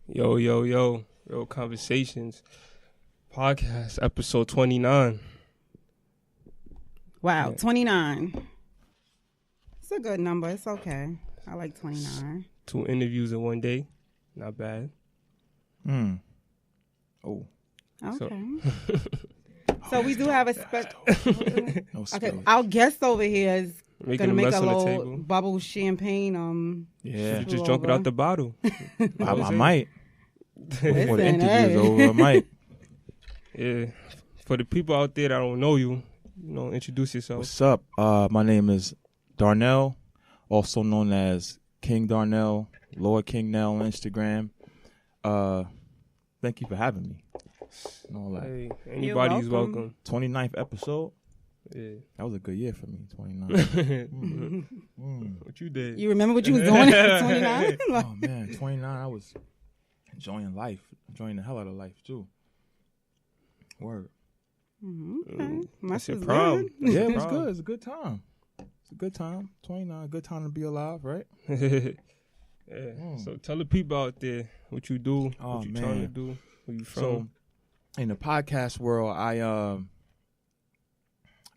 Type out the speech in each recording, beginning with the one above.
Yo, Real Conversations podcast, episode 29. Wow, 29. It's a good number. It's okay. I like 29. 2 interviews in one day. Not bad. Oh. Okay. So we do have a special. No Okay, our guest over here is Making gonna make mess a on the little table. bubble champagne. Yeah. You just drunk it out the bottle. I might. Before the Listen, interview hey. is over, I might. Yeah. For the people out there that don't know you, introduce yourself. What's up? My name is Darnell, also known as King Darnell, Lord King Nell on Instagram. Thank you for having me. And all that. Hey, anybody's welcome. welcome. 29th episode. Yeah. That was a good year for me, 29. What you did? You remember what you was doing at 29? Oh, man, 29, I was enjoying life. Enjoying the hell out of life, too. Word. Okay. That's your was prom. good. Yeah, it was good. It's a good time. It's a good time. 29, a good time to be alive, right? Yeah. So tell the people out there what you do, Oh, what you man. trying to do, where you from. So, in the podcast world, I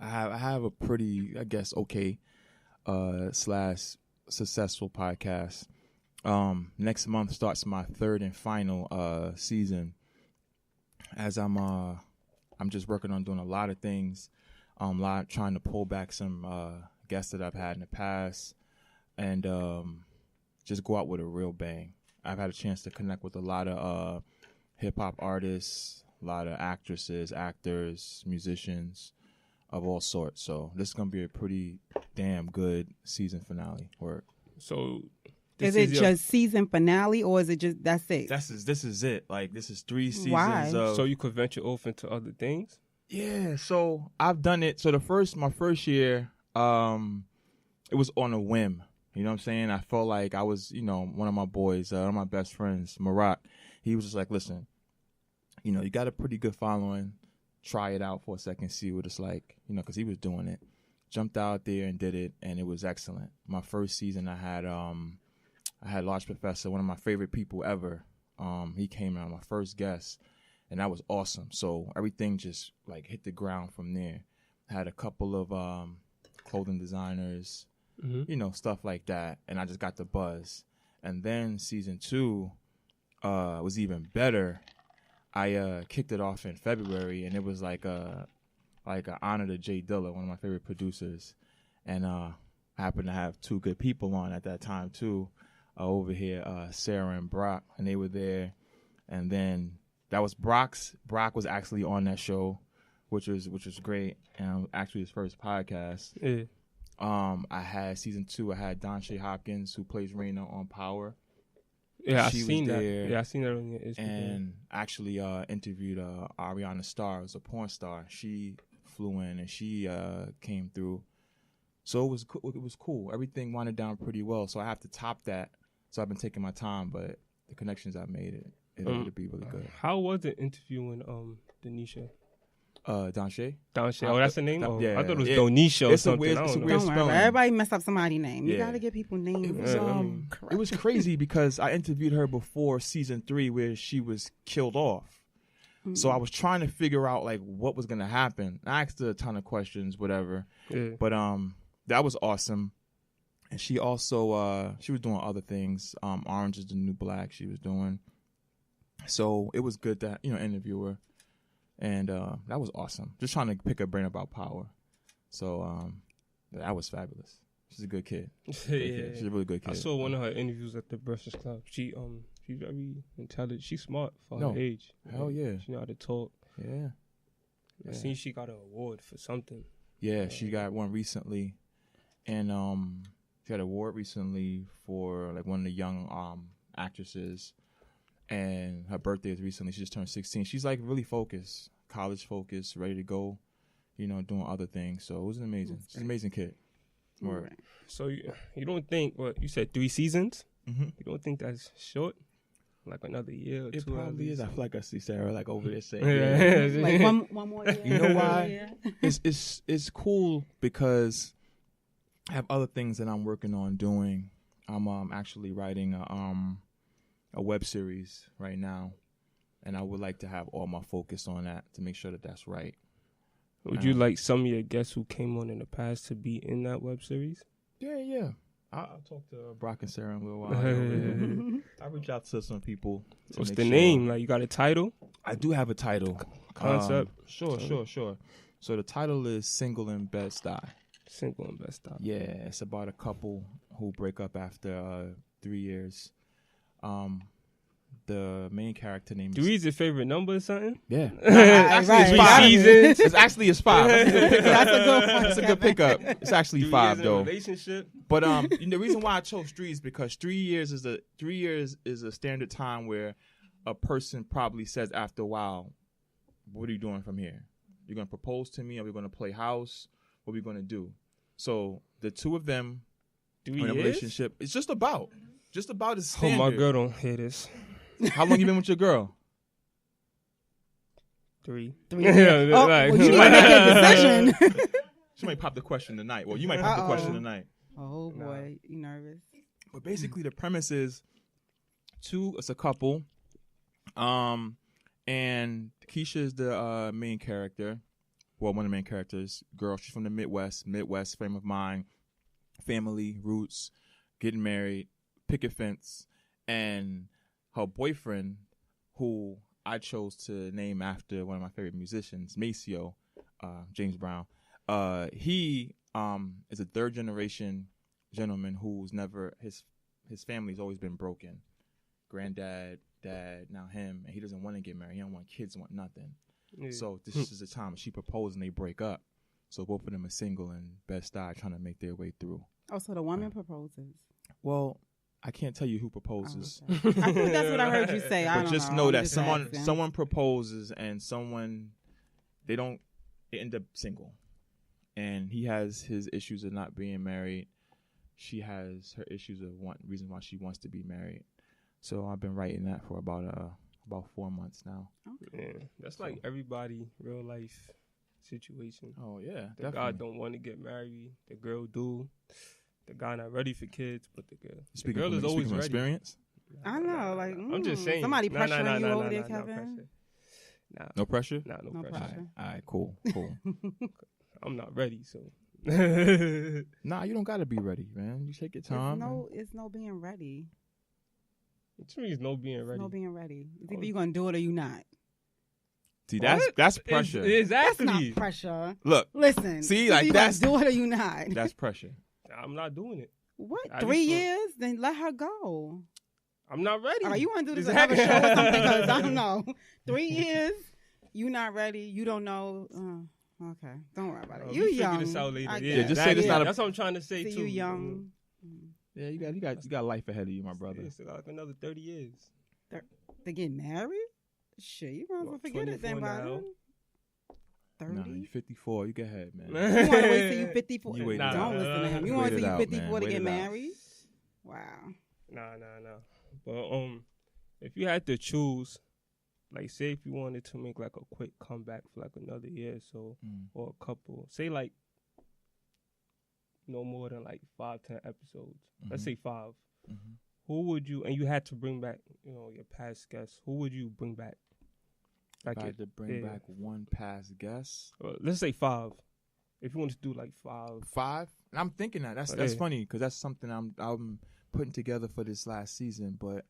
have a pretty, I guess, okay / successful podcast. Next month starts my 3rd and final season. As I'm just working on doing a lot of things. Trying to pull back some guests that I've had in the past, and just go out with a real bang. I've had a chance to connect with a lot of hip hop artists, a lot of actresses, actors, musicians of all sorts. So this is gonna be a pretty damn good season finale. Work. So Is it just season finale or is it just that's it? This is it. Like this is 3 seasons. Why? So you could venture off into other things? Yeah, so I've done it. So my first year, it was on a whim. You know what I'm saying? I felt like I was, one of my boys, one of my best friends, Marak. He was just like, listen, you got a pretty good following. Try it out for a second, see what it's like, because he was doing it. Jumped out there and did it, and it was excellent. My first season, I had Large Professor, one of my favorite people ever. He came out, my first guest. And that was awesome. So everything just like hit the ground from there. I had a couple of clothing designers, stuff like that. And I just got the buzz. And then season 2 was even better. I kicked it off in February, and it was like an honor to Jay Dilla, one of my favorite producers. And I happened to have 2 good people on at that time too, over here, Sarah and Brock, and they were there. And then that was Brock's. Brock was actually on that show, which was great, and actually his first podcast. Yeah. I had season 2. I had Don Shay Hopkins, who plays Raina on Power. Yeah, I She seen was that. there. Yeah, I seen that on your Instagram. And actually interviewed Ariana Starr, who's a porn star. She flew in and she came through. So it was cool. Everything wound down pretty well. So I have to top that. So I've been taking my time, but the connections I've made it'll be really good. How was it interviewing Denisha? Don Shay? Don Shay. Oh, that's the name? Oh, yeah. I thought it was Donisha or it's a something. weird- I it's a don't know. weird Don't worry. spelling. Everybody mess up somebody's name. You Yeah. gotta give people names. It was crazy because I interviewed her before season 3 where she was killed off. So I was trying to figure out like what was gonna happen. I asked her a ton of questions, whatever. Yeah. But that was awesome. And she also she was doing other things. Orange is the New Black she was doing. So it was good to interview her. And that was awesome. Just trying to pick her brain about power. So that was fabulous. She's a good kid. Yeah. She's a really good kid. I saw one of her interviews at the Breakfast Club. She's very intelligent. She's smart for her age. Hell yeah. She know how to talk. Yeah. I seen she got an award for something. Yeah, she got one recently. And she got an award recently for like one of the young actresses. And her birthday is recently. She just turned 16. She's like really focused, college focused, ready to go, doing other things. So it was amazing. She's an amazing kid. Right. So you don't think, you said 3 seasons? Mm-hmm. You don't think that's short? Like another year or 2? It probably is. I feel like I see Sarah like over there saying, Yeah. Like one more year. You know why? It's cool because I have other things that I'm working on doing. I'm actually writing a a web series right now, and I would like to have all my focus on that to make sure that that's right. Would you like some of your guests who came on in the past to be in that web series? Yeah. I'll talk to Brock and Sarah in a little while. I'll reach out to some people. What's the name? Like, you got a title? I do have a title. Concept? Sure. So the title is Single and Bed-Stuy. Single and Bed-Stuy. Yeah, it's about a couple who break up after 3 years. The main character name Do is your favorite number or something? Yeah. Right. It's 5. Seasons. It's actually 5. That's a good one. That's a good pickup. It's actually 5 though. Relationship. But the reason why I chose 3 is because 3 years is a standard time where a person probably says after a while, "What are you doing from here? You're gonna propose to me? Are we gonna play house? What are we gonna do?" So the two of them in a relationship. It's just about as standard. Oh, my girl don't hear this. How long you been with your girl? 3. Yeah. Oh, well, you need to make a decision. She might pop the question tonight. Well, you might pop the question tonight. Oh boy, you nervous? But basically, the premise is it's a couple, and Keisha is the main character. Well, one of the main characters, girl. She's from the Midwest frame of mind, family roots, getting married, picket fence, and her boyfriend, who I chose to name after one of my favorite musicians, Maceo, James Brown. He is a third generation gentleman who's never his family's always been broken. Granddad, dad, now him, and he doesn't want to get married. He don't want kids, want nothing. Yeah. So this is the time she proposed and they break up. So both of them are single and Bed-Stuy trying to make their way through. Oh, so the woman proposes. Well, I can't tell you who proposes. Oh, okay. I think that's what I heard you say. I but don't just know that asking. someone proposes and they end up single. And he has his issues of not being married. She has her issues of reason why she wants to be married. So I've been writing that for about 4 months now. Okay. Yeah, that's like everybody real life situation. Oh yeah, the guy don't want to get married. The girl do. The guy not ready for kids, but the girl is always ready. Experience? I know, like I'm just saying. Somebody pressuring you over there, Kevin. No pressure. No pressure. All right, cool. I'm not ready, so. Nah, you don't gotta be ready, man. You take your time. It's no being ready. What you mean it's no being ready? It's no being ready. It's either you gonna do it or you not. See, that's pressure. Exactly. That's not pressure. Look, listen. See, like that's do it or you not. That's pressure. I'm not doing it. What? 3 years? Then let her go. I'm not ready. All right, you want to do this another show or something? Because I don't know. 3 years, you not ready. You don't know. Okay, don't worry about it. You young. Figure this out later. Yeah, just say this not. That's what I'm trying to say too. You young. Yeah, you got life ahead of you, my brother. It's like another 30 years. They get married? Shit, you might as well forget it then, Byron. 30? No, you 54. You get ahead, man. You want to wait till you 54? You wait don't listen to him. You want to till you 54 to get married? Wow. Nah. But if you had to choose, like, say if you wanted to make like a quick comeback for like another year or so, or a couple, say like no more than like 5-10 episodes. Let's say 5. Who would you? And you had to bring back, your past guests. Who would you bring back? Like if I had to bring back one past guest. Let's say 5. If you want to do like 5. 5? And I'm thinking that's funny because that's something I'm putting together for this last season. But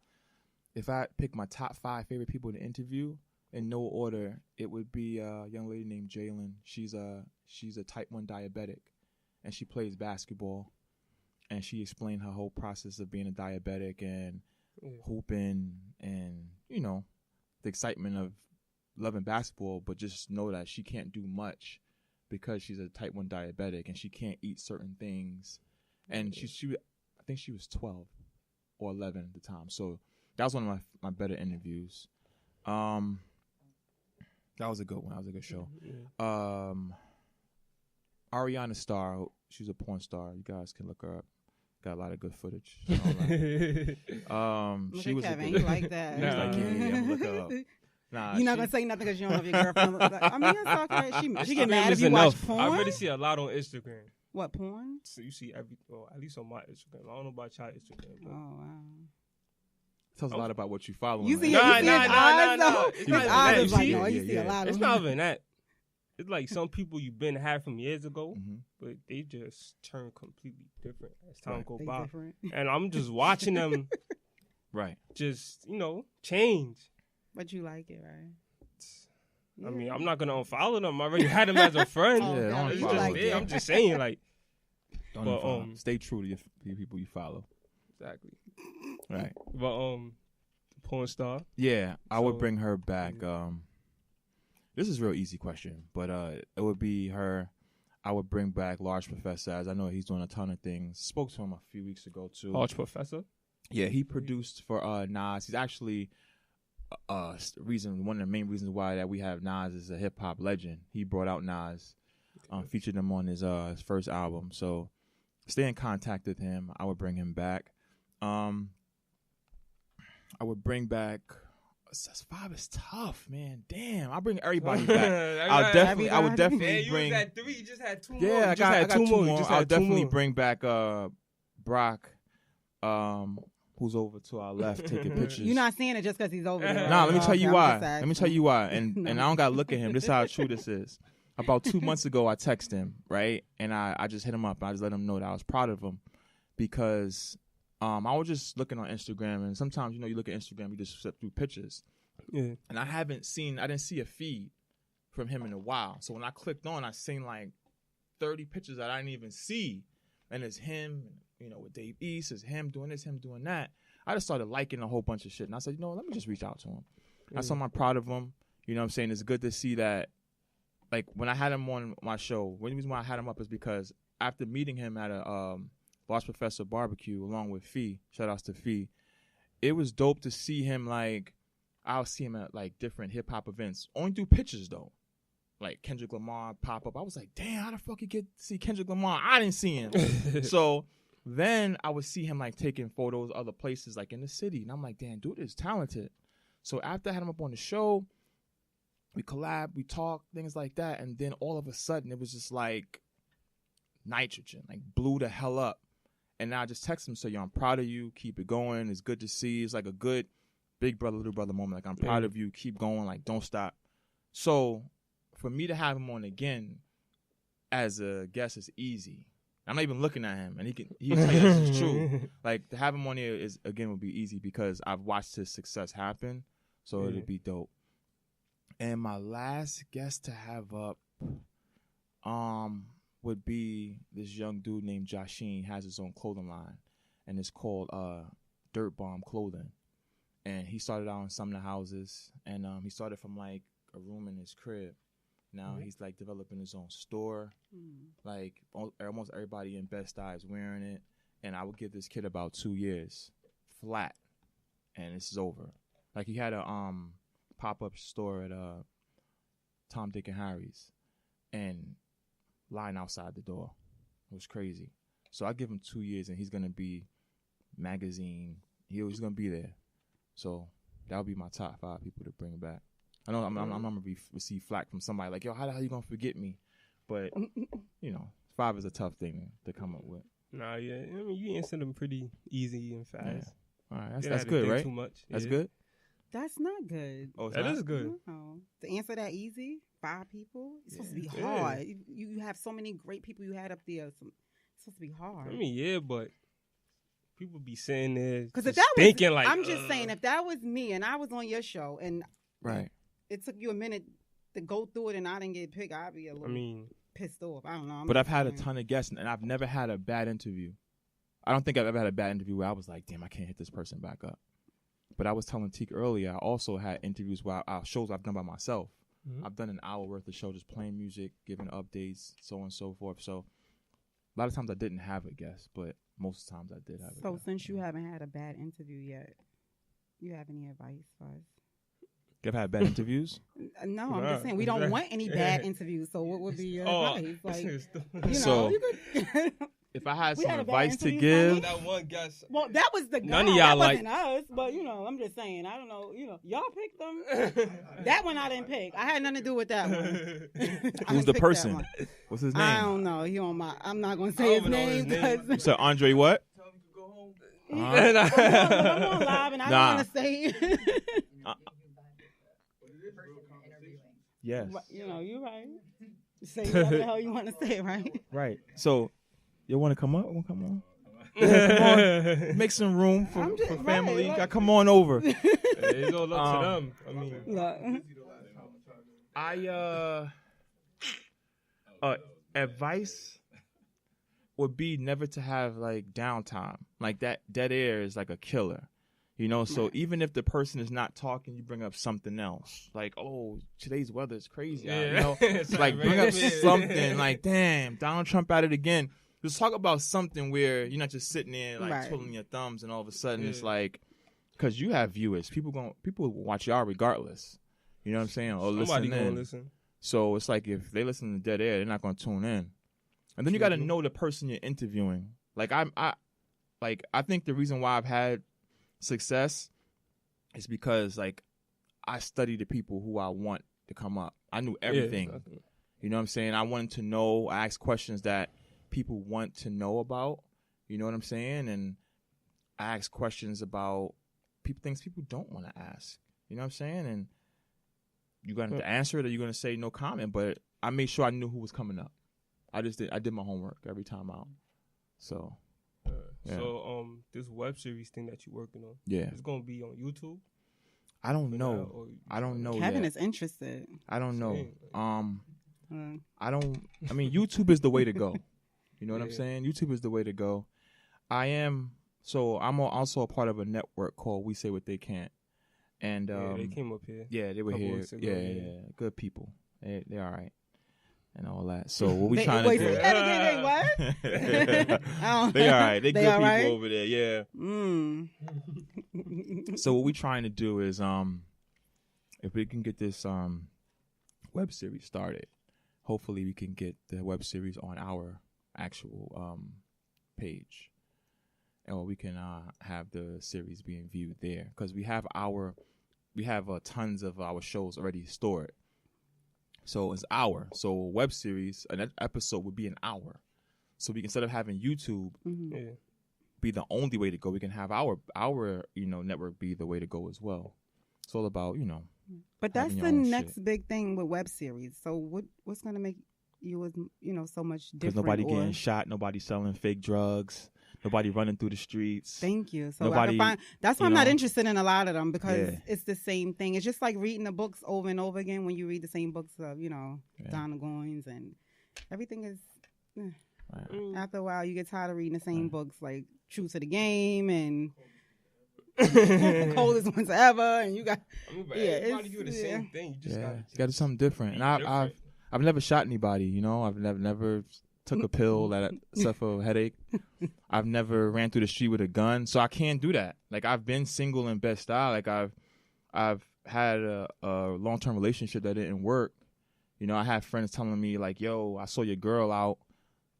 if I pick my top 5 favorite people to interview in no order, it would be a young lady named Jalen. She's a type 1 diabetic, and she plays basketball. And she explained her whole process of being a diabetic and hooping and the excitement of loving basketball, but just know that she can't do much because she's a type 1 diabetic and she can't eat certain things. And she I think she was 12 or 11 at the time. So that was one of my better interviews. That was a good one. That was a good show. Ariana Starr, she's a porn star. You guys can look her up. Got a lot of good footage. She was Kevin, you like that. Nah. Like, yeah, I'm gonna look her up. Nah, you're not gonna say nothing because you don't know if your girlfriend. I mean, it's okay. She get mad if you watch porn. I really see a lot on Instagram. What porn? So you see at least on my Instagram. I don't know about y'all Instagram. Oh wow. tells a lot about what you follow. You see, Nah. his eyes, though. It's His not eyes that. is like, See? no, you see a lot of It's not even that. It's like some people you've been had from years ago, but they just turn completely different as time go by. Different. And I'm just watching them, right? Just change. But you like it, right? I mean, I'm not gonna unfollow them. I already had them as a friend. Don't It's unfollow just, them. I'm just saying, like, Don't unfollow. Stay true to your people you follow. Exactly. Right. But porn star. Yeah, I would bring her back. This is a real easy question, but it would be her. I would bring back Large Professor, as I know he's doing a ton of things. Spoke to him a few weeks ago too. Large Professor. Yeah, he produced for Nas. He's actually one of the main reasons why that we have Nas is a hip hop legend. He brought out Nas, featured him on his first album. So stay in contact with him. I would bring him back. I would bring back. 5 is tough, man. Damn, I'll bring everybody back. I would definitely bring. You was at 3. You just had 2 more. Yeah, I got 2 more. I'll definitely bring back Brock, who's over to our left taking pictures. You're not saying it just because he's over there. Nah, let me tell you why. And I don't gotta look at him. This is how true this is. About 2 months ago, I texted him, right, and I just hit him up. I just let him know that I was proud of him because. I was just looking on Instagram, and sometimes, you look at Instagram, you just flip through pictures. Yeah. And I didn't see a feed from him in a while. So when I clicked on, I seen like 30 pictures that I didn't even see. And it's him, with Dave East, it's him doing this, him doing that. I just started liking a whole bunch of shit. And I said, let me just reach out to him. I saw I'm proud of him. You know what I'm saying? It's good to see that, like, when I had him on my show, one reason why I had him up is because after meeting him at a Lost Professor barbecue along with Fee, shout outs to Fee, it was dope to see him. Like, I'll see him at like different hip hop events, only through pictures though, like Kendrick Lamar pop up. I was like, damn, how the fuck you get to see Kendrick Lamar? I didn't see him. So then I would see him like taking photos other places, like in the city, and I'm like, damn, dude is talented. So after I had him up on the show, we collab, we talk, things like that, and then all of a sudden it was just like nitrogen, like blew the hell up. And I just text him, say, yo, I'm proud of you. Keep it going. It's good to see. It's like a good big brother, little brother moment. Like, I'm proud of you. Keep going. Like, don't stop. So for me to have him on again as a guest is easy. I'm not even looking at him, and he'll tell you this is true. Like, to have him on here would be easy because I've watched his success happen. So it'll be dope. And my last guest to have up, would be this young dude named Jasheen. Has his own clothing line, and it's called Dirt Bomb Clothing. And he started out in some of the houses, and he started from like a room in his crib. Now he's like developing his own store. Like almost everybody in Bed-Stuy is wearing it, and I would give this kid about 2 years flat, and this is over. Like, he had a pop-up store at Tom, Dick, and Harry's, and line outside the door. It was crazy. So I give him 2 years, and he's gonna be magazine. He's gonna be there. So that would be my top 5 people to bring back. I know I'm gonna receive flack from somebody like, yo, how the hell you gonna forget me? But 5 is a tough thing to come up with. Nah, yeah. I mean, you answered them pretty easy and fast. Yeah. All right, that's good, right? Too much. That's good. That's not good. Oh, that is good. No. To answer that easy, 5 people, it's supposed to be hard. You have so many great people you had up there. It's supposed to be hard. I mean, yeah, but people be saying there because if that was thinking like, I'm just saying, if that was me and I was on your show and it took you a minute to go through it and I didn't get picked, I'd be a little pissed off. I don't know. But I've had a ton of guests, and I've never had a bad interview. I don't think I've ever had a bad interview where I was like, damn, I can't hit this person back up. But I was telling Teak earlier, I also had interviews where shows I've done by myself. I've done an hour worth of show just playing music, giving updates, so on and so forth. So a lot of times I didn't have a guest, but most of the times I did have a guest. So since you haven't had a bad interview yet, you have any advice for us? You've had bad interviews? No, I'm just saying we don't want any bad interviews. So what would be your advice? Like, you could. If I had some advice to give, that one guest. Well, that was the guy. None of y'all that wasn't us, but I'm just saying. I don't know. Y'all picked them. That one I didn't pick. I had nothing to do with that one. Who's the person? What's his name? I don't know. I'm not going to say his name. So Andre, what? I'm on live and I don't want to say. Yes. You're right. Say whatever the hell you want to say, right? Right. So, you want to come up? Want to come on? Yeah, come on. Make some room for family. Right, come on over. It's all up to them. I mean, advice would be never to have like downtime. Like that dead air is like a killer. So even if the person is not talking, you bring up something else. Like, oh, today's weather is crazy. Yeah. Like bring up something like, damn, Donald Trump at it again. Just talk about something where you're not just sitting there like twiddling your thumbs and all of a sudden it's like, because you have viewers. People will watch y'all regardless. You know what I'm saying? Or somebody listen gonna in. listen. So it's like if they listen to dead air, they're not gonna tune in. And then you got to know the person you're interviewing. Like I think the reason why I've had success is because like I study the people who I want to come up. I knew everything. Yeah, exactly. You know what I'm saying? I wanted to know. I asked questions that people want to know about. You know what I'm saying? And I asked questions about things people don't want to ask. You know what I'm saying? And you're going to answer it or you're going to say no comment. But I made sure I knew who was coming up. I did my homework every time out. So. Yeah. So this web series thing that you're working on, it's gonna be on YouTube. I don't know. I don't know. Kevin yet. is interested. I don't know. I mean, YouTube is the way to go. You know what I'm saying? YouTube is the way to go. I'm also a part of a network called We Say What They Can't, and they came up here. Yeah, they were here. Yeah, good people. They're all right. And all that. So what we trying to do? Say that again. What? They all right. They good all people right? over there. Yeah. So what we trying to do is, if we can get this web series started, hopefully we can get the web series on our actual page, or we can have the series being viewed there because we have tons of our shows already stored. So it's hour. So a web series, an episode would be an hour. So we can, instead of having YouTube be the only way to go, we can have our network be the way to go as well. It's all about, But that's the next big thing with web series. So what's going to make you so much different? Because nobody getting shot, nobody selling fake drugs, nobody running through the streets. Thank you. So that's why I'm not interested in a lot of them because it's the same thing. It's just like reading the books over and over again when you read the same books of, Donna Goines and everything is, after a while you get tired of reading the same books like True to the Game and the Coldest Ones Ever and you got, everybody do the same thing. You just got to do something different. And I've never shot anybody, I've never took a pill except for a headache. I've never ran through the street with a gun, so I can't do that. Like I've been single in Bed-Stuy. Like I've had a long-term relationship that didn't work. I had friends telling me like, "Yo, I saw your girl out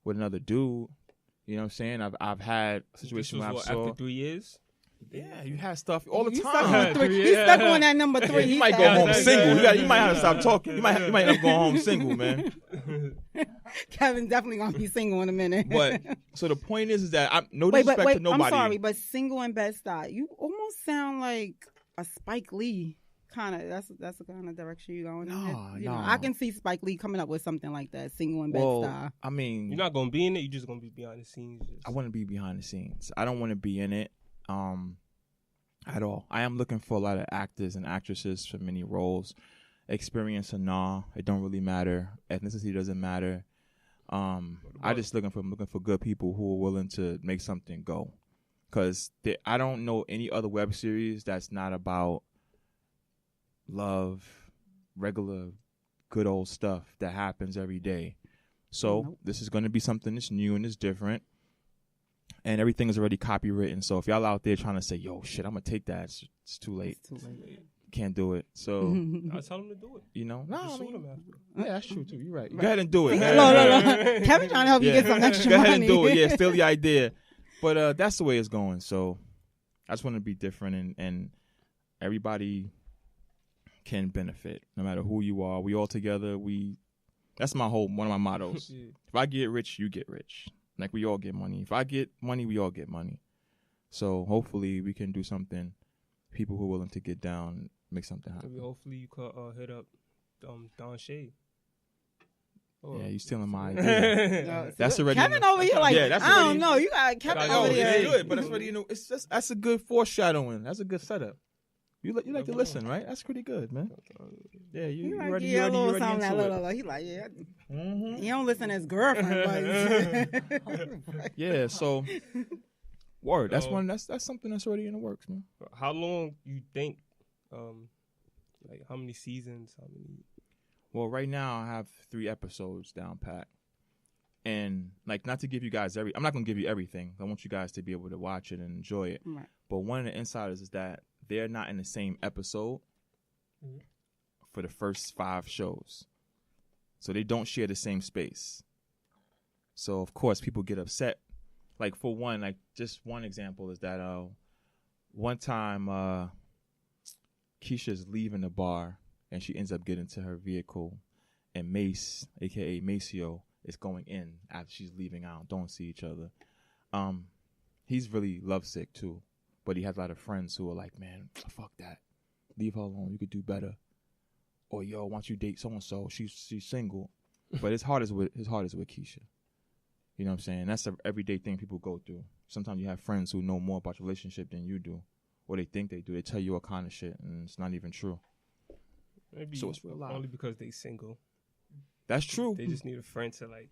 with another dude." You know what I'm saying? I've had a situation where after 3 years. Yeah, you had stuff all the time. He's stuck on that number 3. You might go home single. You might have to stop talking. You might end up going home single, man. Kevin's definitely gonna be single in a minute. But so the point is that I'm no disrespect to nobody. I'm sorry, but single in Bed-Stuy, you almost sound like a Spike Lee kind of. That's the kind of direction you're going. No. I can see Spike Lee coming up with something like that. Single in Bed-Stuy. I mean, you're not gonna be in it. You're just gonna be behind the scenes. I want to be behind the scenes. I don't want to be in it. At all. I am looking for a lot of actors and actresses for many roles. Experience or nah, it don't really matter. Ethnicity doesn't matter. I'm looking for good people who are willing to make something go. Because I don't know any other web series that's not about love, regular, good old stuff that happens every day. So This is going to be something that's new and it's different. And everything is already copywritten. So if y'all out there trying to say, yo, shit, I'm going to take that, it's too late. It's too late. Can't do it. So I tell them to do it. No, that's true too. You're right. Go ahead and do it. No. Kevin trying to help you get some extra money. Go ahead and do it. Yeah, still the idea. But that's the way it's going. So I just want to be different and everybody can benefit no matter who you are. We all together. That's one of my mottos. If I get rich, you get rich. Like we all get money. If I get money, we all get money. So hopefully we can do something. People who are willing to get down, make something happen. Maybe hopefully you could hit up Don Shade. Yeah, you stealing my idea. That's already Kevin over here like, I don't know. You got Kevin over here. It's good, but that's already, it's just, that's a good foreshadowing. That's a good setup. You like to listen, right? That's pretty good, man. Yeah, you already into it. He like, yeah. Mm-hmm. You don't listen to his girlfriend, but yeah. So, word. That's that's something that's already in the works, man. How long you think? Like how many seasons? Well, right now I have 3 episodes down pat, and like not to give you guys I'm not gonna give you everything. I want you guys to be able to watch it and enjoy it. Right. But one of the insiders is that they're not in the same episode for the first 5 shows, so they don't share the same space. So of course people get upset. Like for one, like just one example is that one time Keisha's leaving the bar. And she ends up getting to her vehicle, and Mace, a.k.a. Maceo, is going in after she's leaving out. Don't see each other. He's really lovesick, too. But he has a lot of friends who are like, man, fuck that. Leave her alone. You could do better. Or, yo, why don't you date so-and-so? She's single. But his heart is with Keisha. You know what I'm saying? That's an everyday thing people go through. Sometimes you have friends who know more about your relationship than you do. Or they think they do. They tell you all kind of shit, and it's not even true. Maybe so it's real life. Only because they single. That's true. They just need a friend to like.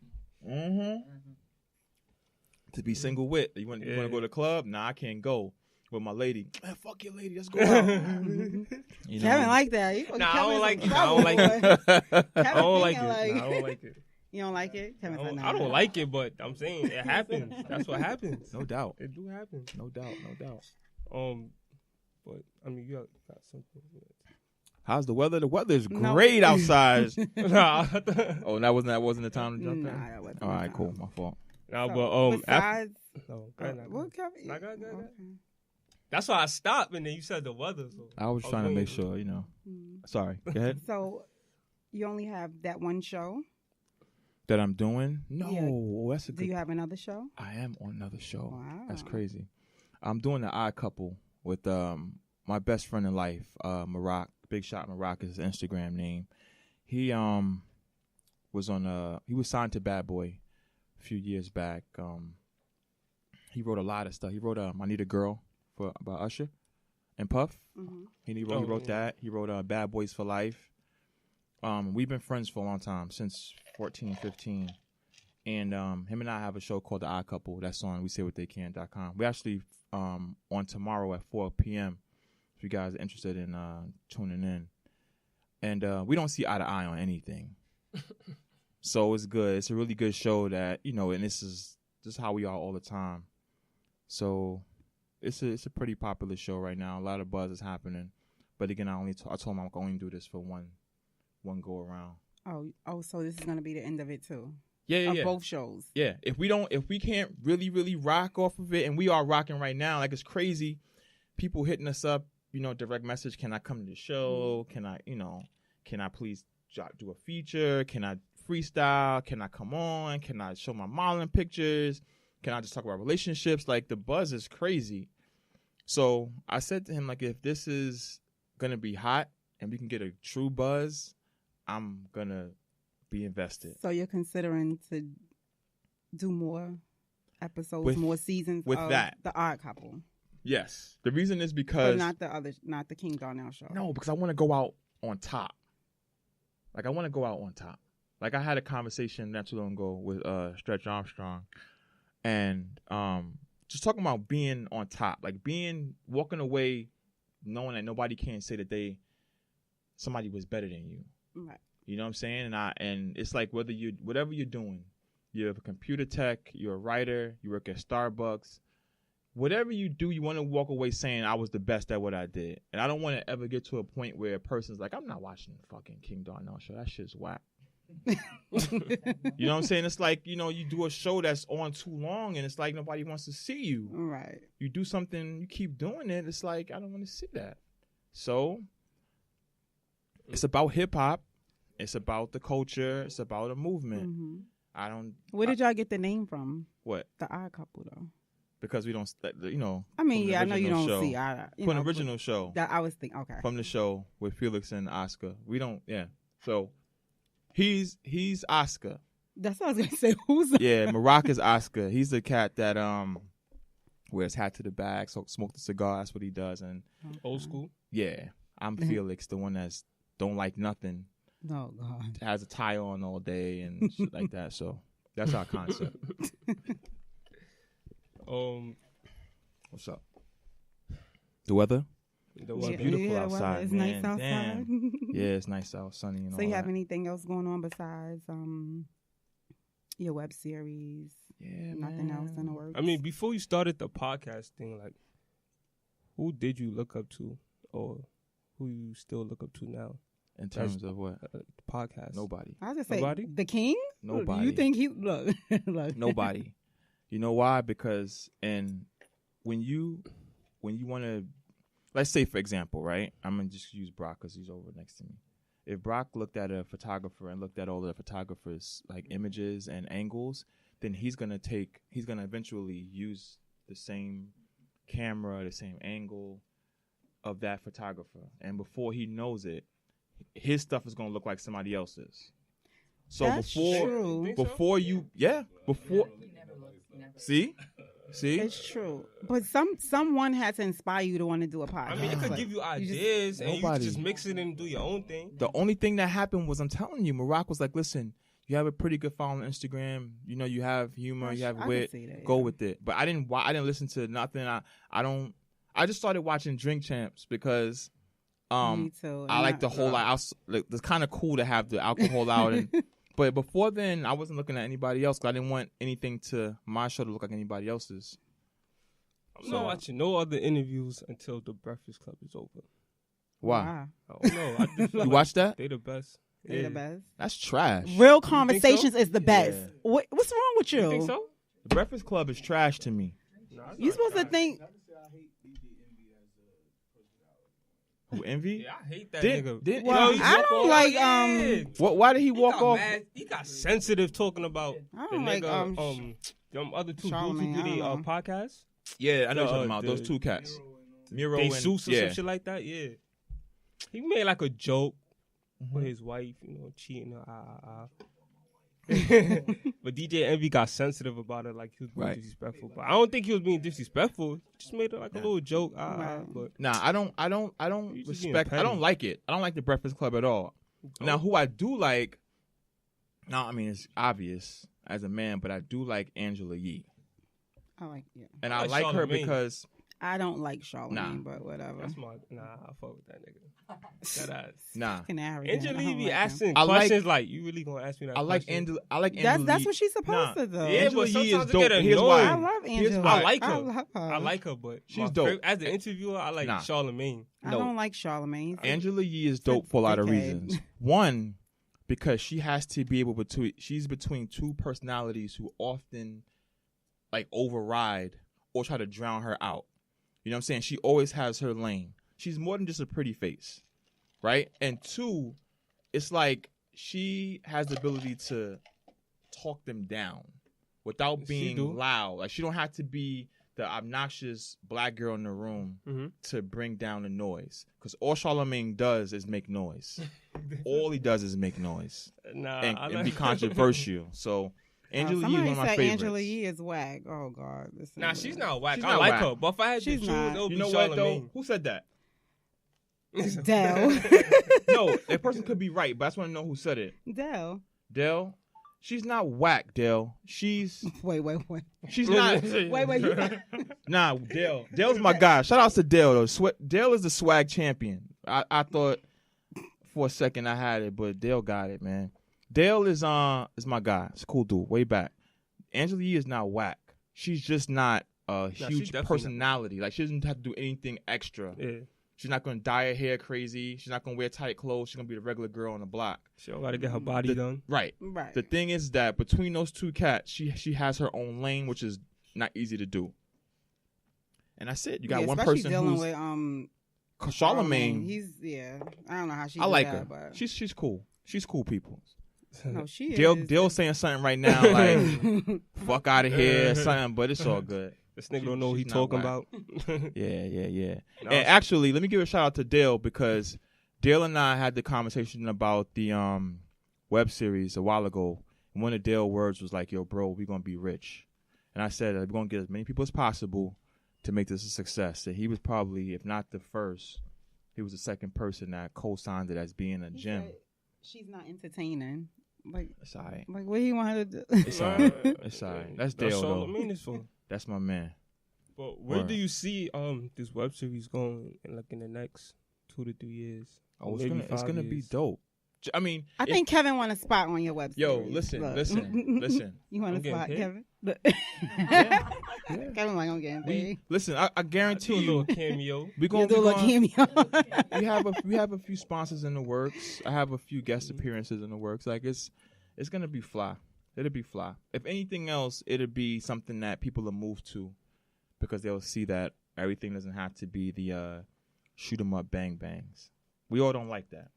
To be single with. You want to go to the club? Nah, I can't go with my lady. Man, fuck your lady. Let's go out. Kevin like that. Nah, I don't like it. I don't like it. I don't like it. You don't like it? Kevin said, nah. I don't like it, but I'm saying it happens. That's what happens. No doubt. It do happen. No doubt. But I mean, you got something. How's the weather? The weather is great outside. Oh, that wasn't the time to jump in? Nah, that wasn't. All right, cool. My fault. Nah, so, but besides, what Kevin? Okay. That's why I stopped, and then you said the weather. So I was trying to make sure, Sorry, go ahead. So you only have that one show that I'm doing? No, that's a good. Do you have another show? I am on another show. Wow, that's crazy. I'm doing the Odd Couple with my best friend in life, Maroc. Big Shot Maroc is his Instagram name. He was he was signed to Bad Boy a few years back. He wrote a lot of stuff. He wrote I Need a Girl about Usher and Puff. Mm-hmm. He wrote that. He wrote Bad Boys for Life. We've been friends for a long time, since 14, 15. And him and I have a show called The Odd Couple. That's on wesaywhattheycant.com. We actually on tomorrow at 4 p.m. if you guys are interested in tuning in. And we don't see eye to eye on anything. So it's good. It's a really good show that, and this is how we are all the time. So it's a pretty popular show right now. A lot of buzz is happening. But again, I told him I'm going to do this for one go around. Oh, so this is going to be the end of it too? Yeah. Both shows. Yeah. If we can't really, really rock off of it, and we are rocking right now, like it's crazy. People hitting us up, direct message. Can I come to the show? Can I please do a feature? Can I freestyle? Can I come on? Can I show my modeling pictures? Can I just talk about relationships? Like the buzz is crazy. So I said to him, like, if this is going to be hot and we can get a true buzz, I'm going to be invested. So you're considering to do more episodes, more seasons with of that. The Odd Couple? Yes. The reason is because... But not the King Darnell show. No, because I want to go out on top. Like, I want to go out on top. Like, I had a conversation not too long ago with Stretch Armstrong. And just talking about being on top. Like, walking away knowing that nobody can say that somebody was better than you. Right. You know what I'm saying? And it's like whatever you're doing, you're a computer tech, you're a writer, you work at Starbucks, whatever you do, you want to walk away saying I was the best at what I did. And I don't want to ever get to a point where a person's like, I'm not watching the fucking King Darnell show. That shit's whack. You know what I'm saying? It's like, you do a show that's on too long and it's like nobody wants to see you. Right. You do something, you keep doing it, it's like, I don't want to see that. So it's about hip hop. It's about the culture. It's about a movement. Mm-hmm. Where did y'all get the name from? What? The Odd Couple, though. because we don't, you know. I mean, yeah, I know you don't show, see. For an original show. That I was thinking, okay. From the show with Felix and Oscar. We don't, yeah. So he's Oscar. That's what I was going to say. Who's Yeah, Maroc is Oscar. He's the cat that wears hat to the back, so smoke the cigar. That's what he does. And old school. Yeah, I'm Felix, the one that's don't like nothing. Oh God. Has a tie on all day and shit like that. So that's our concept. What's up? The weather? The weather. It's beautiful outside. It's man. nice outside. Damn. Yeah, it's nice out, sunny and all So you have that. anything else going on besides your web series? Yeah, nothing man. else in the works. I mean, before you started the podcast thing, like, who did you look up to, or who you still look up to now? In terms of what? The podcast. Nobody. I was just say Nobody? the king. Nobody. You think he look? Nobody. You know why? Because when you want to, let's say for example, right? I'm gonna just use Brock because he's over next to me. If Brock looked at a photographer and looked at all the photographer's like images and angles, then he's gonna eventually use the same camera, the same angle of that photographer, and before he knows it, his stuff is gonna look like somebody else's. So That's true. before you, yeah, before. See. It's true, but someone had to inspire you to want to do a podcast. I mean, it could give you ideas, and you Nobody. can just mix it and do your own thing. The only thing that happened was, I'm telling you, Maroc was like, listen, you have a pretty good following on Instagram. You know, you have humor, you have wit. Go with it. But I didn't listen to nothing. I just started watching Drink Champs because Me too. I like the whole it's kind of cool to have the alcohol out. But before then, I wasn't looking at anybody else because I didn't want anything to my show to look like anybody else's. I'm not watching no other interviews until the Breakfast Club is over. Why? I don't know. I just feel You watch that? They the best. They the best. That's trash. Real conversations so? is the best. Yeah. What's wrong with you? You think so? The Breakfast Club is trash to me. You supposed to think. Who, Envy? Yeah, I hate that Did- nigga. Well, he I walk don't off. like, Yeah. What? Why did he He walk got off? mad. He got sensitive talking about I the don't like nigga. Them other two dudes Charlamagne, who I do don't their know. podcast. Yeah, I know what you're The, talking about. Those the- two cats. Miro They and Seuss or some shit like that. Yeah, he made like a joke with his wife, you know, cheating her. But DJ Envy got sensitive about it, like he was being disrespectful. But I don't think he was being disrespectful. He just made it like a little joke. But Nah, I don't He's just being respect. I don't petty. like it. I don't like the Breakfast Club at all. Now, who I do like, I mean, it's obvious as a man, but I do like Angela Yee. And I like her Charlamagne. because I don't like Charlamagne, Nah. but whatever. that's my I fuck with that nigga. That ass. nah. Fucking arrogant. Angela I don't be like him. asking I like- questions like, you really gonna ask me that? I like question? Angela. I like Angela. That's Yee. what she's supposed to do. Yeah, Angela but Yee sometimes is I get dope. Here's annoyed. why. I love Angela. I like her. I love her. I like her, but She's dope. As an interviewer, I like Nah. Charlamagne. I No. don't like Charlamagne. Angela Yee is dope for a lot of dickhead. reasons. One, because she has to be able to. She's between two personalities who often like override or try to drown her out. You know what I'm saying? She always has her lane. She's more than just a pretty face, right? And two, it's like she has the ability to talk them down without She being do. loud. Like she don't have to be the obnoxious black girl in the room to bring down the noise. Because all Charlamagne does is make noise. All he does is make noise Nah, and be controversial. So Angela Yee is Somebody one of my said favorites. Angela Yee is whack. Oh God. Nah, she's not whack. She's I not like whack. her, but if I had to She's choose, not. it would You be know what though? Charlamagne. Who said that? Dell. No, that person could be right, but I just want to know who said it. Dell. Dell? She's not whack, Dell. She's Wait. she's not. Wait. Nah, Dell. Dell's my guy. Shout outs to Dell though. Dell is the swag champion. I thought for a second I had it, but Dell got it, man. Dell is my guy. It's a cool dude. Way back. Angela Yee is not whack. She's just not a huge personality. Like she doesn't have to do anything extra. Yeah. She's not gonna dye her hair crazy. She's not gonna wear tight clothes. She's gonna be the regular girl on the block. She don't gotta get her body done. Right. The thing is that between those two cats, she has her own lane, which is not easy to do. And that's it. You got one person dealing who's with Charlamagne. I don't know how she. I like that, her. But She's cool. She's cool people. no, she Dale is. Dale saying something right now like fuck out of here or something, but it's all good. This nigga don't know what he talking about. Yeah. And actually, let me give a shout out to Dale because Dale and I had the conversation about the web series a while ago. And one of Dale's words was like, yo, bro, we're going to be rich. And I said, we're going to get as many people as possible to make this a success. And he was probably, if not the first, he was the second person that co-signed it as being a gem. She's not entertaining. Like, it's all right. Like, what do you want her to do? It's all right. It's all right. That's Dale, though. What I mean is for. That's my man. But where do you see this web series going in the next 2 to 3 years? Oh, it's gonna be dope. I mean, I think Kevin want a spot on your website. Yo, listen. You want a spot, Kevin? Yeah. Kevin like I'm getting paid. Listen, I guarantee you, a little cameo. We gonna do a little cameo. we have a few sponsors in the works. I have a few guest appearances in the works. Like it's gonna be fly. It'll be fly. If anything else, it'll be something that people will move to because they'll see that everything doesn't have to be the shoot 'em up bang bangs. We all don't like that.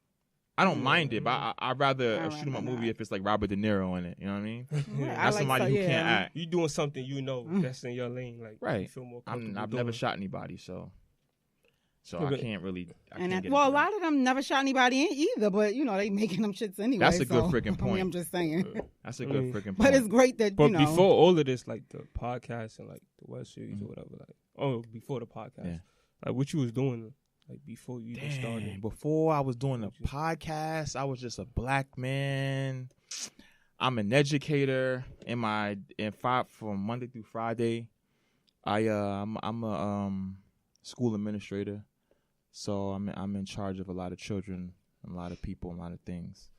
I don't mind it, but I'd rather a shoot 'em up movie if it's like Robert De Niro in it. You know what I mean? That's somebody who can't act. You doing something that's in your lane, like right. You feel more comfortable. I've never shot anybody, so I can't really. A lot of them never shot anybody in either, but they making them shits anyway. That's a good freaking point. I mean, I'm just saying. That's a good freaking point. But it's great that before all of this, like the podcast and like the web series or whatever, before the podcast, like what you was doing. Like before you even started. Before I was doing the podcast, I was just a black man. I'm an educator from Monday through Friday. I'm a school administrator, so I'm in charge of a lot of children, a lot of people, a lot of things.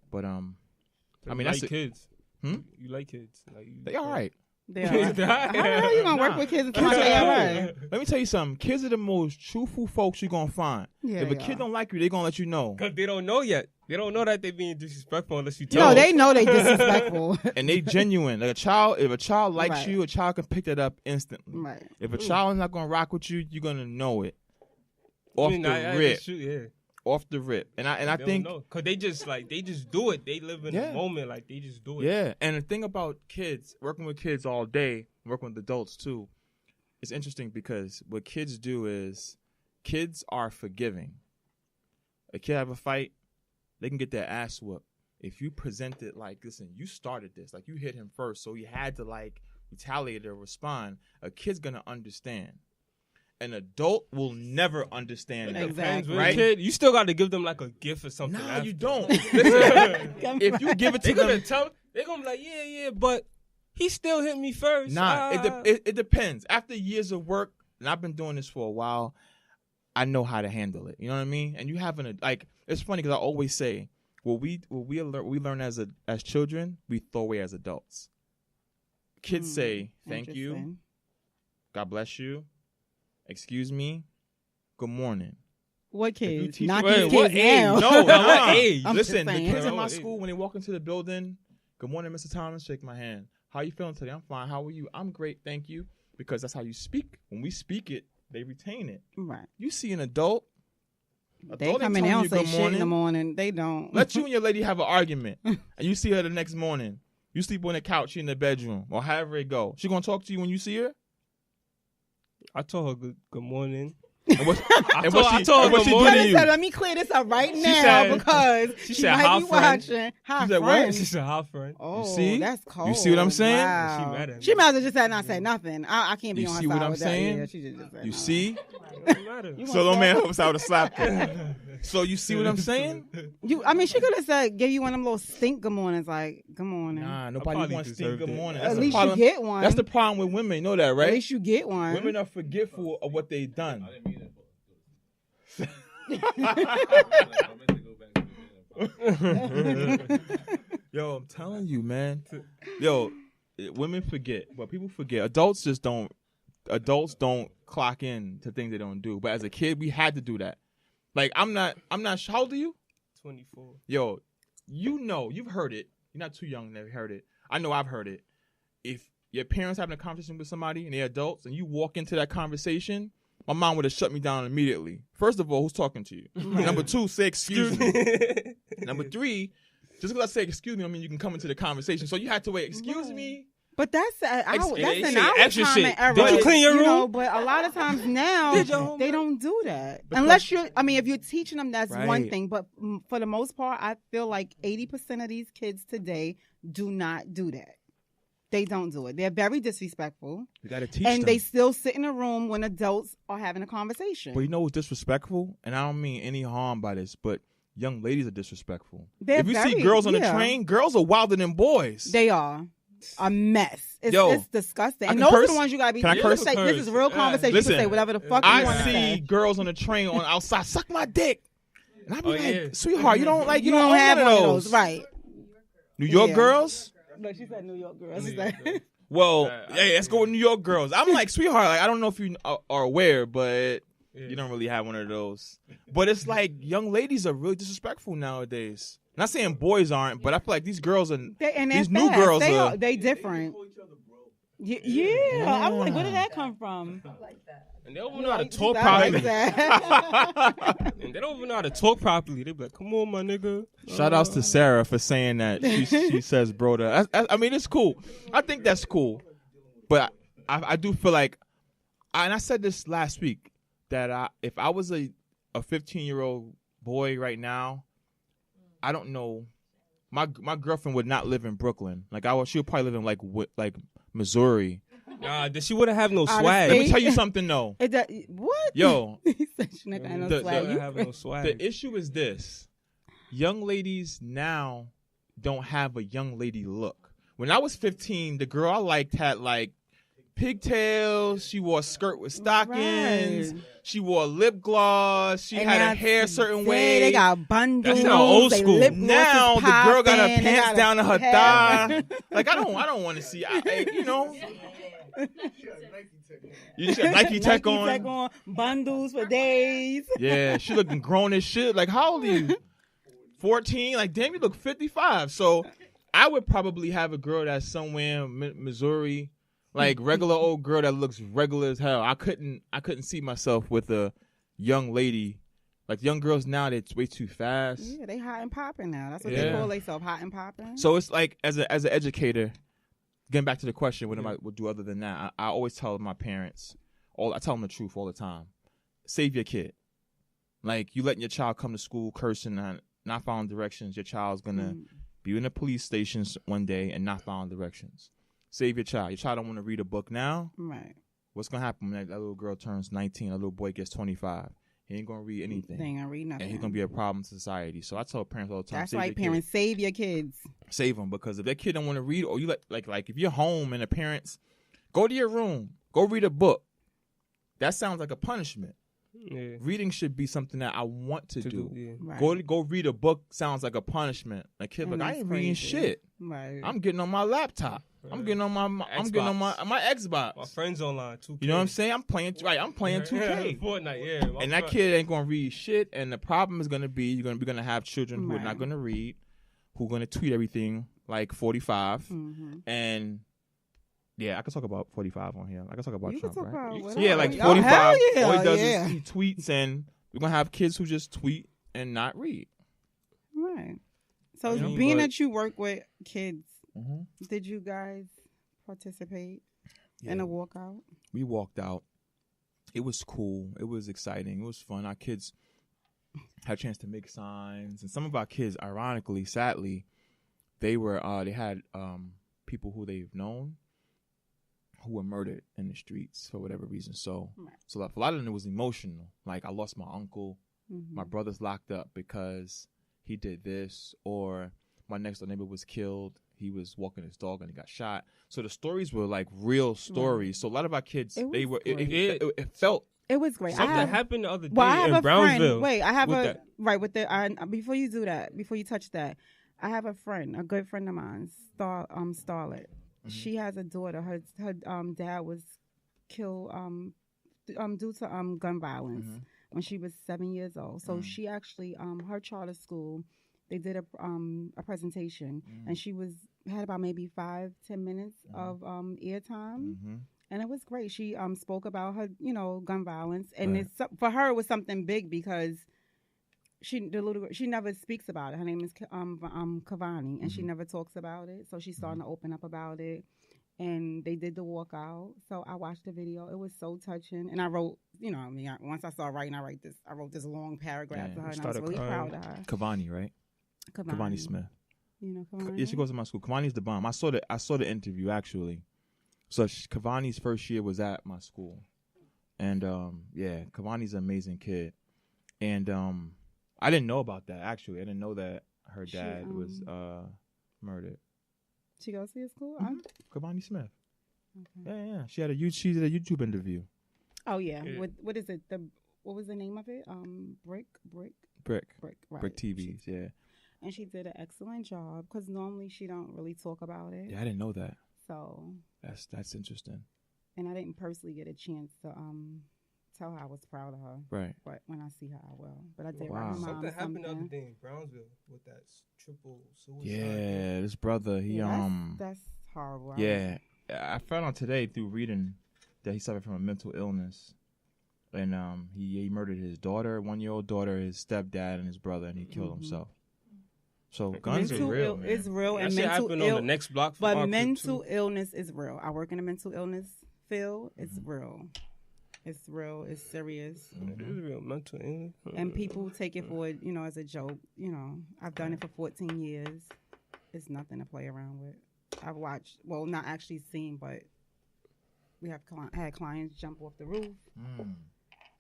But I mean, that's kids. You like kids? Like they all right. How you gonna work with kids? Right? Let me tell you something. Kids are the most truthful folks you're gonna find. If a kid don't like you, they're gonna let you know. Because they don't know yet. They don't know that they're being disrespectful unless you tell them. No, they know they disrespectful. And they genuine. Like if a child likes you, a child can pick that up instantly. Right. If a child is not gonna rock with you, you're gonna know it. Off the rip. And I think because they just do it. They live in the moment, like they just do it. Yeah. And the thing about kids, working with kids all day, working with adults too, it's interesting because what kids do is kids are forgiving. A kid have a fight, they can get their ass whooped. If you present it like, listen, you started this, like you hit him first, so he had to like retaliate or respond, a kid's gonna understand. An adult will never understand that. Exactly. Right? Kid, you still got to give them like a gift or something. Nah, you don't. If you give it to them, they're going to be like, yeah, but he still hit me first. Nah, it depends. After years of work, and I've been doing this for a while, I know how to handle it. You know what I mean? And you having it's funny because I always say, what we learn as children, we throw away as adults. Kids say, thank you, God bless you, excuse me, good morning. What kids? Not these kids now. No, what age? I'm Listen, the kids in my school, when they walk into the building, good morning, Mr. Thomas, shake my hand. How you feeling today? I'm fine. How are you? I'm great, thank you. Because that's how you speak. When we speak it, they retain it. Right. You see an adult. They come in there and say shit in the morning. They don't. Let you and your lady have an argument. And you see her the next morning. You sleep on the couch, she in the bedroom. Or however it go. She going to talk to you when you see her? I told her good morning. I told her good morning. Let me clear this up right now because she might be watching. She said what? She said hi friend. Oh, you see? That's cold. You see what I'm saying? Wow. She mad at me. She might as well just not say nothing. I can't be on her side. You see what I'm saying? Yeah, she just you see? So don't man help us out to slap her. So you see what I'm saying? She could have said, gave you one of them little stink good mornings, like, good morning. Nah, nobody wants stink good morning. At least you get one. That's the problem with women. You know that, right? At least you get one. Women are forgetful of what they've done. I didn't mean Yo, I'm telling you, man. Yo, women forget, but people forget. Adults just don't. Adults don't clock in to things they don't do. But as a kid, we had to do that. Like I'm not. How old are you? 24. Yo, you've heard it. You're not too young to have heard it. I know I've heard it. If your parents having a conversation with somebody and they're adults, and you walk into that conversation, my mom would have shut me down immediately. First of all, who's talking to you? Number two, say excuse me. Number three, just because I say excuse me, I mean you can come into the conversation. So you had to wait. Excuse me. But that's an our extra time shit. era. Did you clean your room? Know, but a lot of times now they don't do that. Unless if you're teaching them, that's one thing. But for the most part, I feel like 80% of these kids today do not do that. They don't do it. They're very disrespectful. You got to teach them. them. They still sit in a room when adults are having a conversation. But you know what's disrespectful? And I don't mean any harm by this, but young ladies are disrespectful. If you see girls on the train, girls are wilder than boys. They are. A mess. It's disgusting. And those are the ones you gotta be. Can I curse? This is real conversation. Listen, you can say whatever the fuck you want to say. I see girls on the train on outside suck my dick, and I be like, sweetheart, you don't have one of those, right? New York girls. No, she said New York girls. Well, hey, let's go with New York girls. I'm like, sweetheart, like I don't know if you are aware, but you don't really have one of those. But it's like young ladies are really disrespectful nowadays. Not saying boys aren't, but I feel like these girls are. These new girls are. They different. Yeah, I'm like, where did that come from? I like that. And they don't know how to talk properly. And they don't even know how to talk properly. They be like, "Come on, my nigga." Shout outs to Sarah for saying that. She says, "Bro, I mean, it's cool. I think that's cool, but I do feel like, and I said this last week that if I was a 15-year-old boy right now, I don't know, my girlfriend would not live in Brooklyn. Like she would probably live in like Missouri. She wouldn't have no swag. Let me tell you something though. What? Yo, no swag. The issue is this: young ladies now don't have a young lady look. When I was 15, the girl I liked had like pigtails. She wore a skirt with stockings. Right. She wore lip gloss. She had her hair a certain way. They got bundles. That's old school. Now the girl got her pants down to her thigh. Like I don't want to see. You just got Nike Tech on. Bundles for days. Yeah, she looking grown as shit. Like, how old are you? 14? Like, damn, you look 55. So, I would probably have a girl that's somewhere in Missouri, like regular old girl that looks regular as hell. I couldn't see myself with a young lady. Like, young girls now, they're way too fast. Yeah, they hot and popping now. That's what they call themselves, hot and popping. So, it's like, as an educator, getting back to the question, what I would do other than that, I always tell my parents, I tell them the truth all the time. Save your kid. Like, you letting your child come to school cursing and not following directions, your child's going to be in the police stations one day and not following directions. Save your child. Your child don't want to read a book now. Right. What's going to happen when that little girl turns 19, a little boy gets 25? He ain't going to read anything. They ain't going to read nothing. And he's going to be a problem to society. So I tell parents all the time. That's right, parents. Save your kids. Save them, because if that kid don't want to read, or you like if you're home and the parents, go to your room, go read a book. That sounds like a punishment. Yeah. Reading should be something that I want to do. Yeah. Right. Go read a book sounds like a punishment. Like kid, I ain't reading shit. Right. I'm getting on my laptop. Right. I'm getting on my Xbox. My friends online too. You know what I'm saying? I'm playing 2K. Fortnite, yeah. And that kid ain't gonna read shit. And the problem is gonna be you're gonna have children who are not gonna read, who are gonna tweet everything like 45, and. Yeah, I can talk about 45 on here. I can talk about Trump, right? Yeah, like 45. All he does is he tweets, and we're going to have kids who just tweet and not read. Right. So being that you work with kids, did you guys participate in a walkout? We walked out. It was cool. It was exciting. It was fun. Our kids had a chance to make signs. And some of our kids, ironically, sadly, they had people who they've known who were murdered in the streets for whatever reason. So a lot of them, it was emotional. Like, I lost my uncle. My brother's locked up because he did this. Or my next door neighbor was killed. He was walking his dog and he got shot. So the stories were like real stories. So a lot of our kids, it felt. It was great. Something happened the other day in Brownsville. Before you do that, before you touch that, I have a friend, a good friend of mine, Starlet. She has a daughter. Her dad was killed due to gun violence when she was 7 years old. So she actually her charter school, they did a presentation, and she had about maybe 5-10 minutes of airtime, and it was great. She spoke about her gun violence, and for her it was something big because she never speaks about it. Her name is Kavani, and she never talks about it. So she's starting to open up about it. And they did the walkout. So I watched the video. It was so touching. And I wrote, once I started writing, I wrote this long paragraph to her, and I was really proud of her. Cavani, right? Cavani Smith. You know Cavani? Yeah, she goes to my school. Cavani's the bomb. I saw the interview, actually. So Cavani's first year was at my school. And, Cavani's an amazing kid. And I didn't know about that, actually. I didn't know that her dad was murdered. She goes to your school? Cavani Smith. Okay. Yeah. She did a YouTube interview. Oh, yeah. What is it? What was the name of it? Brick. Right. Brick TVs, yeah. And she did an excellent job because normally she don't really talk about it. Yeah, I didn't know that. So that's interesting. And I didn't personally get a chance to tell her I was proud of her. Right. But when I see her, I will. But I did wow. write her mom Something happened the other day in Brownsville with that triple suicide. Yeah, this brother, that's horrible. Yeah. I found out today through reading that he suffered from a mental illness. And he murdered his daughter, 1-year-old daughter, his stepdad, and his brother, and he killed himself. So guns are real. It's real, and that shit happened on the next block. But mental illness is real. I work in the mental illness field. It's real. It's real. It's serious. It is real mental illness. And people take it for as a joke. I've done it for 14 years. It's nothing to play around with. I've watched, well, not actually seen, but we have had clients jump off the roof.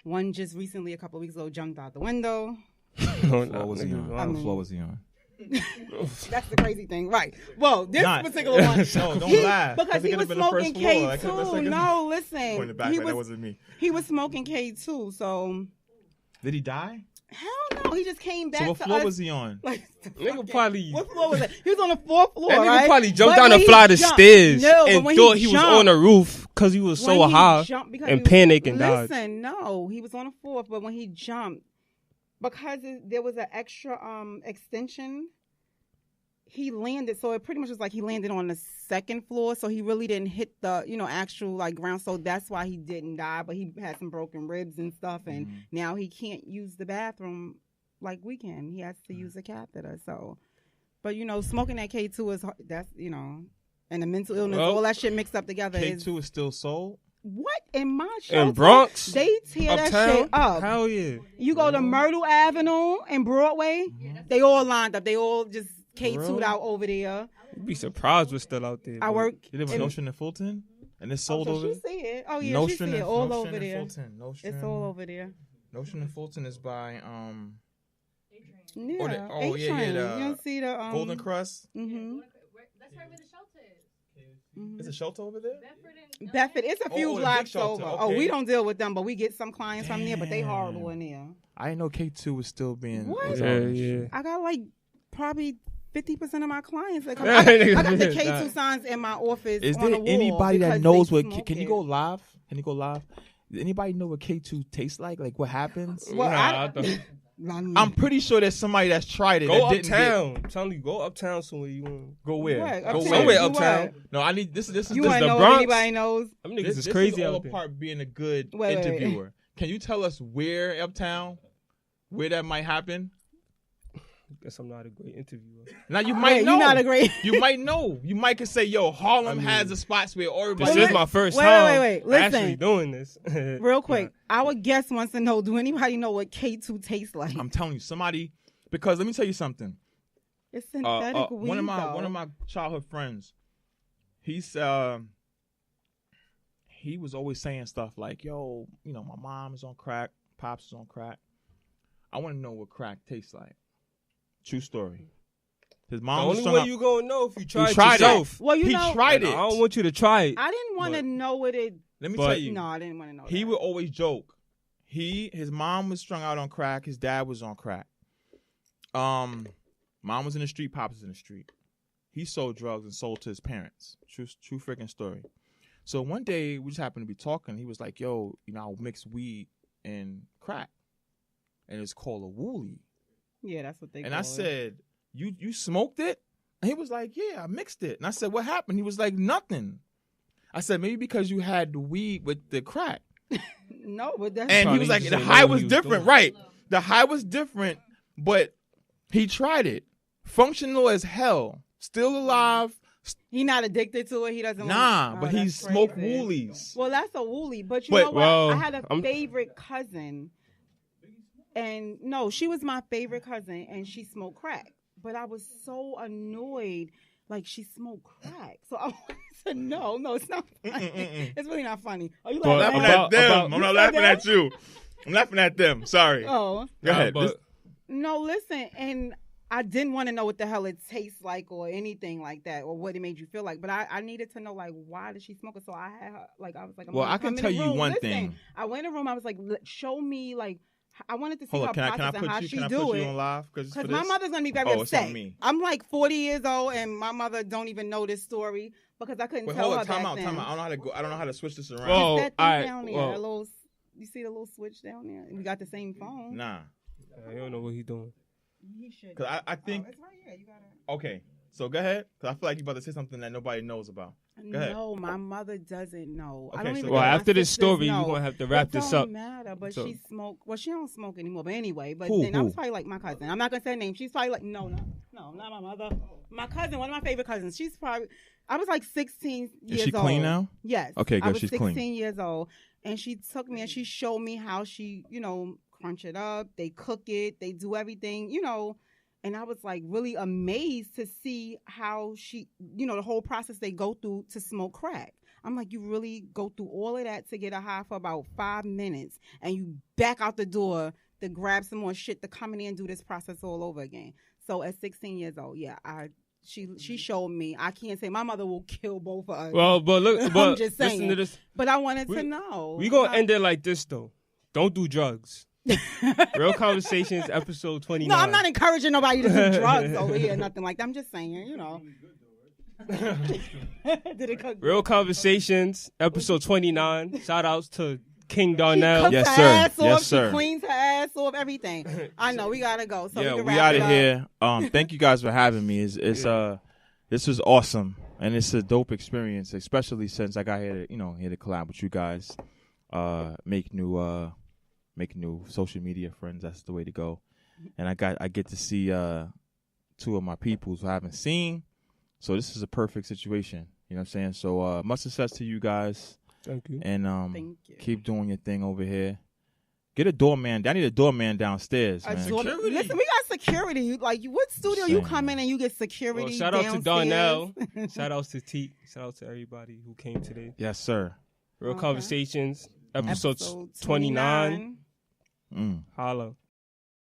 One just recently, a couple of weeks ago, jumped out the window. What floor was he on? That's the crazy thing, right? Well, this particular one, no, don't laugh. Because he was smoking K2. No, listen, in the back, that wasn't me. He was smoking K2. So, did he die? Hell no, he just came back. So what floor was he on? Nigga probably. What floor was it? He was on the 4th floor. That nigga right? probably jumped down a flight of stairs and thought he was on the roof because he was so high and panicked and died. Listen, no, he was on the 4th, but when he jumped, because there was an extra extension, he landed. So it pretty much was like he landed on the 2nd floor. So he really didn't hit the, actual ground. So that's why he didn't die. But he had some broken ribs and stuff. And now he can't use the bathroom like we can. He has to use a catheter. So, but smoking that K2 is, that's, and the mental illness, all that shit mixed up together. K2 is still sold? What? In my shelter, in Bronx? They tear uptown? that shit up. Hell yeah. You go to Myrtle Avenue and Broadway, they all lined up. They all just K2'd out over there. You'd be surprised we're still out there. I work. You live in Nostrand and Fulton? And it's sold over there? She see it. Oh, yeah, she see it all over there. It's all over there. Nostrand and Fulton is by... Yeah, yeah. You don't see the... Golden Crust? Mm-hmm. That's right where the shelter is. Is a shelter over there? Bedford. It's a few blocks over. Okay. Oh, we don't deal with them, but we get some clients from there, but they horrible in there. I didn't know K2 was still being... What? Yeah. I got probably 50% of my clients that come. I got the K2 signs in my office. Is on there the anybody that knows what... Can you go go live? Does anybody know what K2 tastes like? Like what happens? Well, I'm pretty sure there's somebody that's tried it. Go uptown. I'm telling you, go uptown somewhere you want. Go where? Go somewhere uptown. No, I need this. This is you this want the to know Bronx. what anybody knows? I mean, This is crazy is all out there. part being a good interviewer. Wait. Can you tell us where uptown, where that might happen? Guess I'm not a great interviewer. Now you might know. You're not a great. You might know. You might could say, "Yo, Harlem has a spots where everybody." This is my first time Listen, actually doing this. Real quick, our guest wants to know: do anybody know what K2 tastes like? I'm telling you, somebody. Because let me tell you something. It's synthetic weed. One of my childhood friends, he was always saying stuff like, "Yo, my mom is on crack, pops is on crack. I want to know what crack tastes like." True story. His mom. The only way you gonna know if you try it yourself. yourself. Well, he tried it. I don't want you to try it. I didn't want to know what it. Let me tell you. No, I didn't want to know. He would always joke. His mom was strung out on crack. His dad was on crack. Mom was in the street. Pops was in the street. He sold drugs and sold to his parents. True freaking story. So one day we just happened to be talking. He was like, "Yo, I'll mix weed and crack, and it's called a wooly." Yeah, that's what they. And I said, "You smoked it?" And he was like, "Yeah, I mixed it." And I said, "What happened?" He was like, "Nothing." I said, "Maybe because you had the weed with the crack." No, but that's. And he was like, "The high was different, right? The high was different, but he tried it. Functional as hell, still alive, He not addicted to it. He doesn't. But he smoked woolies. Well, that's a woolie. But you know what? I had a favorite cousin, and no, she was my favorite cousin, and she smoked crack. But I was so annoyed, like she smoked crack. So I wanted to know. No, it's not funny. It's really not funny. Are you laughing at them? I'm not laughing at you. I'm laughing at them. Sorry. Oh, go ahead. No, listen, and I didn't want to know what the hell it tastes like or anything like that or what it made you feel like. But I needed to know, like, why did she smoke it? So I had her, like, I was like, I can tell you one thing. I went in the room. I was like, show me, like, I wanted to see her process and how she do it. Can I put you on live? Because my mother's going to be very upset. I'm like 40 years old and my mother don't even know this story because I couldn't tell her time out. I don't know how to go. I don't know how to switch this around. Oh, that thing down there, you see the little switch down there? We got the same phone. Nah. I don't know what he's doing. He should. Because I think. It's right here. You gotta. Okay. So go ahead. Because I feel like you're about to say something that nobody knows about. Go ahead. No, my mother doesn't know. Okay, I don't even well, after this story, you're going to have to wrap this up. It don't matter, but she smoked. Well, she don't smoke anymore. But anyway, I was probably like my cousin. I'm not going to say her name. She's probably like, no, not my mother. My cousin, one of my favorite cousins. She's probably, I was like 16 years old. Is she clean now? Yes. Okay, good. She's clean. 16 years old. And she took me and she showed me how she, crunch it up. They cook it. They do everything, And I was like really amazed to see how she, the whole process they go through to smoke crack. I'm like, you really go through all of that to get a high for about 5 minutes and you back out the door to grab some more shit to come in and do this process all over again. So at 16 years old, she showed me. I can't say my mother will kill both of us. Well, but look, but I'm just saying. Listen to this. But I wanted to know. We gonna end it like this though. Don't do drugs. Real Conversations, episode 29. No, I'm not encouraging nobody to do drugs over here, nothing like that. I'm just saying, Did it cook? Real Conversations, episode 29. Shout outs to King Darnell. Yes, sir. Yes, sir. She cleans her ass off, everything. I know we gotta go. So we out of here. Thank you guys for having me. This was awesome, and it's a dope experience, especially since I got here to collab with you guys, make new social media friends. That's the way to go. And I get to see 2 of my peoples who I haven't seen. So this is a perfect situation. You know what I'm saying? So much success to you guys. Thank you. And Thank you. Keep doing your thing over here. Get a doorman. I need a doorman downstairs, man. Listen, we got security. Like, what studio you come in and you get security? Well, shout out to Darnell. Shout out to Teak. Shout out to everybody who came today. Yes, sir. Real Conversations, episode 29. Holla.